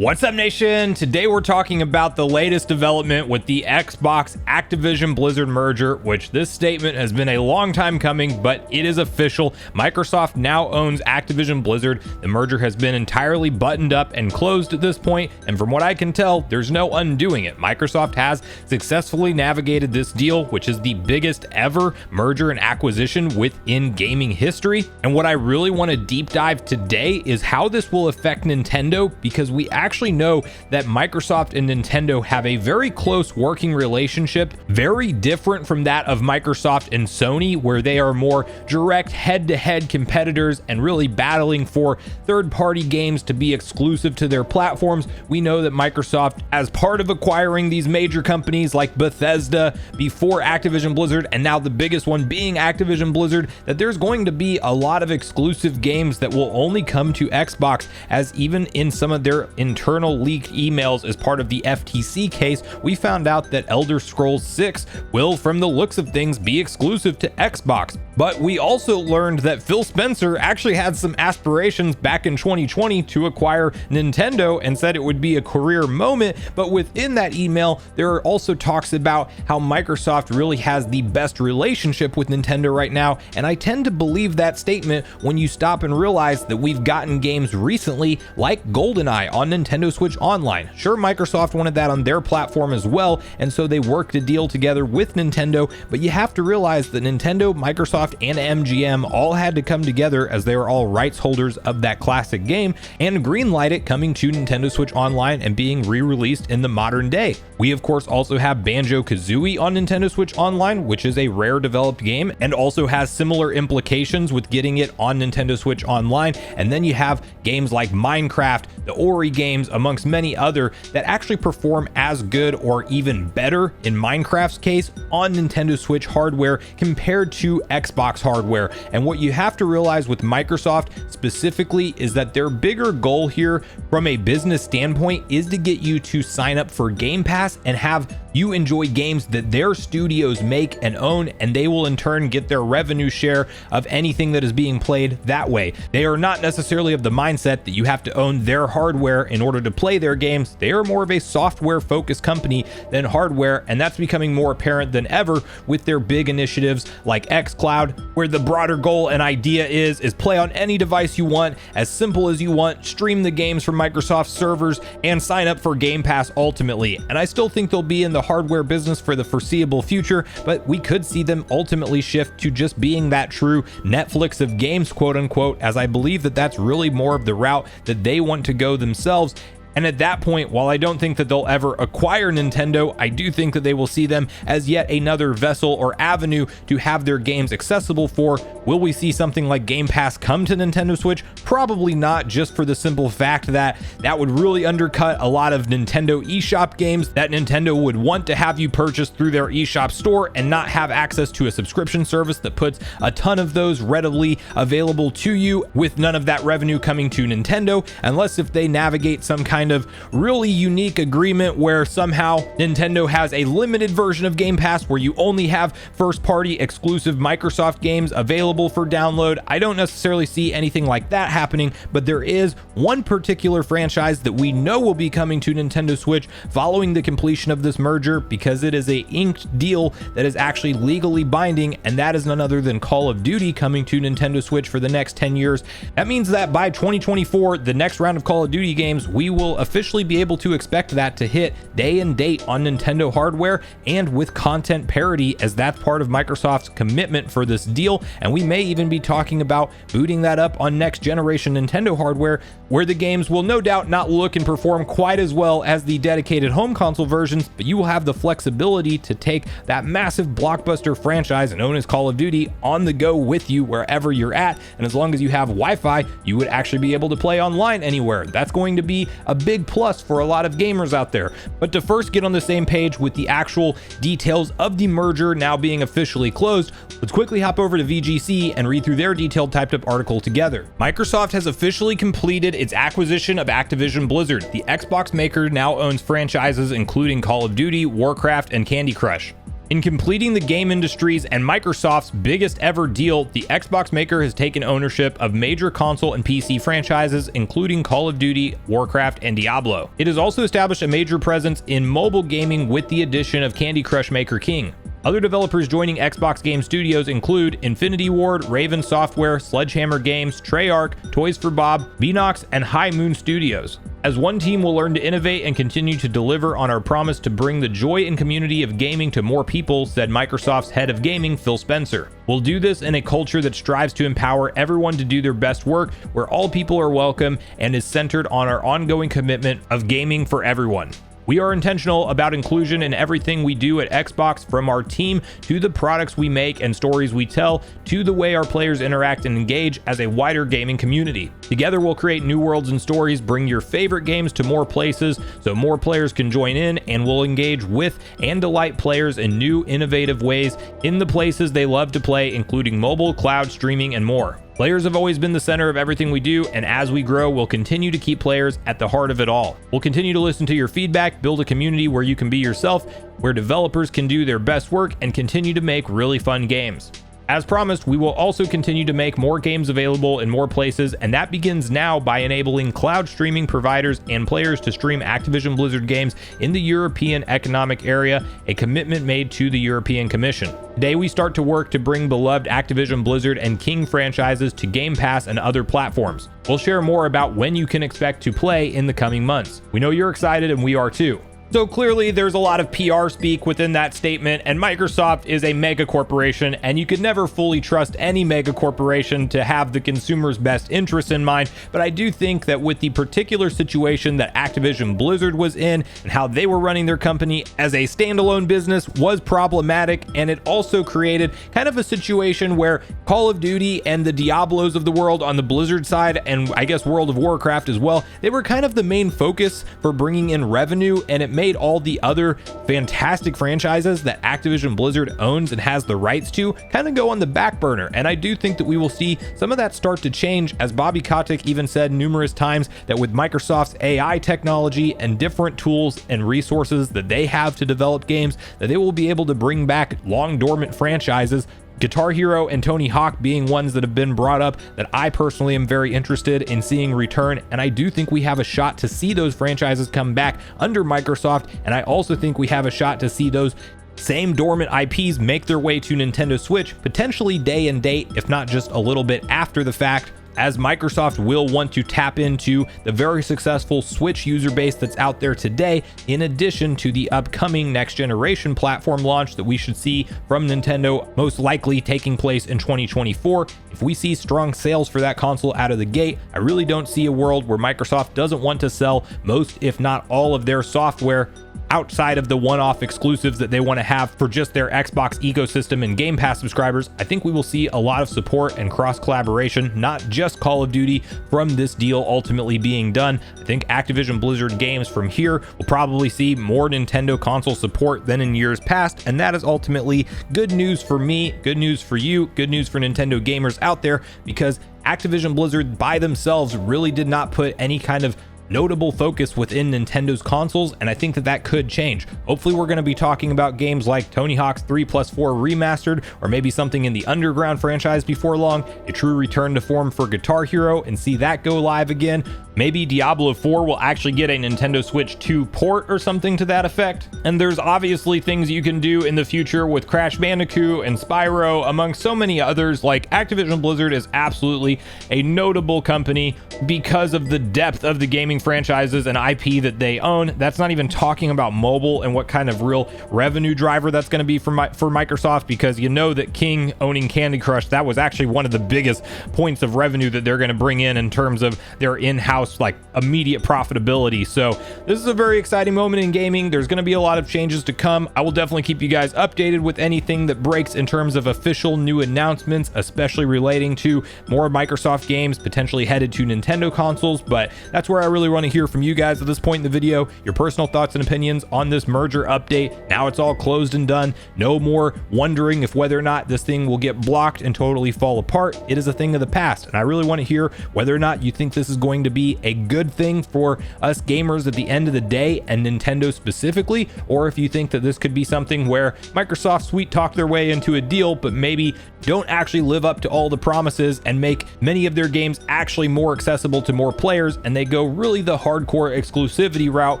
What's up, nation? Today we're talking about the latest development with the Xbox Activision Blizzard merger, which this statement has been a long time coming, but it is official. Microsoft now owns Activision Blizzard. The merger has been entirely buttoned up and closed at this point, and from what I can tell, there's no undoing it. Microsoft has successfully navigated this deal, which is the biggest ever merger and acquisition within gaming history. And what I really want to deep dive today is how this will affect Nintendo, because we actually know that Microsoft and Nintendo have a very close working relationship, very different from that of Microsoft and Sony, where they are more direct head-to-head competitors and really battling for third-party games to be exclusive to their platforms. We know that Microsoft, as part of acquiring these major companies like Bethesda before Activision Blizzard, and now the biggest one being Activision Blizzard, that there's going to be a lot of exclusive games that will only come to Xbox, as even in some of their internal leaked emails as part of the FTC case, we found out that Elder Scrolls 6 will, from the looks of things, be exclusive to Xbox. But we also learned that Phil Spencer actually had some aspirations back in 2020 to acquire Nintendo and said it would be a career moment. But within that email, there are also talks about how Microsoft really has the best relationship with Nintendo right now. And I tend to believe that statement when you stop and realize that we've gotten games recently like GoldenEye on Nintendo Switch Online. Sure, Microsoft wanted that on their platform as well, and so they worked a deal together with Nintendo, but you have to realize that Nintendo, Microsoft, and MGM all had to come together, as they were all rights holders of that classic game, and greenlight it coming to Nintendo Switch Online and being re-released in the modern day. We of course also have Banjo-Kazooie on Nintendo Switch Online, which is a Rare developed game and also has similar implications with getting it on Nintendo Switch Online. And then you have games like Minecraft, the Ori games, amongst many other that actually perform as good or even better in Minecraft's case on Nintendo Switch hardware compared to Xbox hardware. And what you have to realize with Microsoft specifically is that their bigger goal here from a business standpoint is to get you to sign up for Game Pass and have you enjoy games that their studios make and own, and they will in turn get their revenue share of anything that is being played that way. They are not necessarily of the mindset that you have to own their hardware in order to play their games. They are more of a software focused company than hardware, and that's becoming more apparent than ever with their big initiatives like xCloud, where the broader goal and idea is play on any device you want, as simple as you want, stream the games from Microsoft servers, and sign up for Game Pass ultimately. And I still think they'll be in the hardware business for the foreseeable future, but we could see them ultimately shift to just being that true Netflix of games, quote unquote, as I believe that that's really more of the route that they want to go themselves. And at that point, while I don't think that they'll ever acquire Nintendo, I do think that they will see them as yet another vessel or avenue to have their games accessible for. Will we see something like Game Pass come to Nintendo Switch? Probably not, just for the simple fact that that would really undercut a lot of Nintendo eShop games that Nintendo would want to have you purchase through their eShop store and not have access to a subscription service that puts a ton of those readily available to you, with none of that revenue coming to Nintendo, unless if they navigate some kind of really unique agreement where somehow Nintendo has a limited version of Game Pass where you only have first-party exclusive Microsoft games available for download. I don't necessarily see anything like that happening, but there is one particular franchise that we know will be coming to Nintendo Switch following the completion of this merger, because it is a inked deal that is actually legally binding, and that is none other than Call of Duty coming to Nintendo Switch for the next 10 years. That means that by 2024, the next round of Call of Duty games, we will officially be able to expect that to hit day and date on Nintendo hardware and with content parity, as that's part of Microsoft's commitment for this deal. And we may even be talking about booting that up on next generation Nintendo hardware, where the games will no doubt not look and perform quite as well as the dedicated home console versions, but you will have the flexibility to take that massive blockbuster franchise known as Call of Duty on the go with you wherever you're at. And as long as you have Wi-Fi, you would actually be able to play online anywhere. That's going to be a big plus for a lot of gamers out there. But to first get on the same page with the actual details of the merger now being officially closed, let's quickly hop over to VGC and read through their detailed typed up article together. Microsoft has officially completed its acquisition of Activision Blizzard. The Xbox maker now owns franchises including Call of Duty, Warcraft, and Candy Crush. In completing the game industry's and Microsoft's biggest ever deal, the Xbox maker has taken ownership of major console and PC franchises, including Call of Duty, Warcraft, and Diablo. It has also established a major presence in mobile gaming with the addition of Candy Crush Maker King. Other developers joining Xbox Game Studios include Infinity Ward, Raven Software, Sledgehammer Games, Treyarch, Toys for Bob, Beanox, and High Moon Studios. As one team, we'll learn to innovate and continue to deliver on our promise to bring the joy and community of gaming to more people, said Microsoft's head of gaming, Phil Spencer. We'll do this in a culture that strives to empower everyone to do their best work, where all people are welcome, and is centered on our ongoing commitment of gaming for everyone. We are intentional about inclusion in everything we do at Xbox, from our team to the products we make and stories we tell, to the way our players interact and engage as a wider gaming community. Together we'll create new worlds and stories, bring your favorite games to more places so more players can join in, and will engage with and delight players in new, innovative ways in the places they love to play, including mobile, cloud, streaming, and more. Players have always been the center of everything we do, and as we grow, we'll continue to keep players at the heart of it all. We'll continue to listen to your feedback, build a community where you can be yourself, where developers can do their best work, and continue to make really fun games. As promised, we will also continue to make more games available in more places, and that begins now by enabling cloud streaming providers and players to stream Activision Blizzard games in the European Economic Area, a commitment made to the European Commission. Today, we start to work to bring beloved Activision Blizzard and King franchises to Game Pass and other platforms. We'll share more about when you can expect to play in the coming months. We know you're excited, and we are too. So clearly there's a lot of PR speak within that statement, and Microsoft is a mega corporation, and you could never fully trust any mega corporation to have the consumer's best interests in mind. But I do think that with the particular situation that Activision Blizzard was in and how they were running their company as a standalone business was problematic, and it also created kind of a situation where Call of Duty and the Diablos of the world on the Blizzard side, and I guess World of Warcraft as well, they were kind of the main focus for bringing in revenue, and it made all the other fantastic franchises that Activision Blizzard owns and has the rights to kind of go on the back burner. And I do think that we will see some of that start to change, as Bobby Kotick even said numerous times that with Microsoft's AI technology and different tools and resources that they have to develop games, that they will be able to bring back long dormant franchises, Guitar Hero and Tony Hawk being ones that have been brought up that I personally am very interested in seeing return. And I do think we have a shot to see those franchises come back under Microsoft. And I also think we have a shot to see those same dormant IPs make their way to Nintendo Switch, potentially day and date, if not just a little bit after the fact, as Microsoft will want to tap into the very successful Switch user base that's out there today, in addition to the upcoming next generation platform launch that we should see from Nintendo, most likely taking place in 2024. If we see strong sales for that console out of the gate, I really don't see a world where Microsoft doesn't want to sell most, if not all, of their software outside of the one-off exclusives that they want to have for just their Xbox ecosystem and Game Pass subscribers. I think we will see a lot of support and cross collaboration, not just Call of Duty, from this deal ultimately being done. I think Activision Blizzard games from here will probably see more Nintendo console support than in years past, and that is ultimately good news for me, good news for you, good news for Nintendo gamers out there, because Activision Blizzard by themselves really did not put any kind of notable focus within Nintendo's consoles, and I think that that could change. Hopefully we're going to be talking about games like Tony Hawk's 3+4 Remastered, or maybe something in the Underground franchise before long, a true return to form for Guitar Hero, and see that go live again. Maybe Diablo 4 will actually get a Nintendo Switch 2 port or something to that effect. And there's obviously things you can do in the future with Crash Bandicoot and Spyro, among so many others. Like, Activision Blizzard is absolutely a notable company because of the depth of the gaming franchises and IP that they own. That's not even talking about mobile and what kind of real revenue driver that's going to be for Microsoft, because you know that King owning Candy Crush, that was actually one of the biggest points of revenue that they're going to bring in terms of their in-house like immediate profitability. So this is a very exciting moment in gaming. There's going to be a lot of changes to come. I will definitely keep you guys updated with anything that breaks in terms of official new announcements, especially relating to more Microsoft games potentially headed to Nintendo consoles. But that's where I really want to hear from you guys at this point in the video, your personal thoughts and opinions on this merger update. Now it's all closed and done. No more wondering if whether or not this thing will get blocked and totally fall apart. It is a thing of the past, and I really want to hear whether or not you think this is going to be be a good thing for us gamers at the end of the day, and Nintendo specifically, or if you think that this could be something where Microsoft sweet talk their way into a deal, but maybe don't actually live up to all the promises and make many of their games actually more accessible to more players, and they go really the hardcore exclusivity route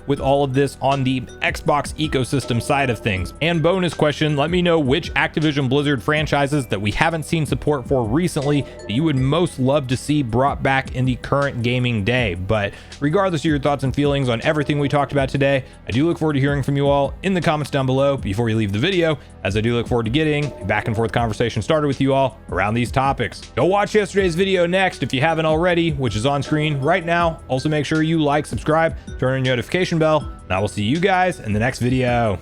with all of this on the Xbox ecosystem side of things. And bonus question, let me know which Activision Blizzard franchises that we haven't seen support for recently that you would most love to see brought back in the current gaming day. But regardless of your thoughts and feelings on everything we talked about today, I do look forward to hearing from you all in the comments down below before you leave the video, as I do look forward to getting a back and forth conversation started with you all around these topics. Go watch yesterday's video next if you haven't already, which is on screen right now. Also make sure you like, subscribe, turn on your notification bell, and I will see you guys in the next video.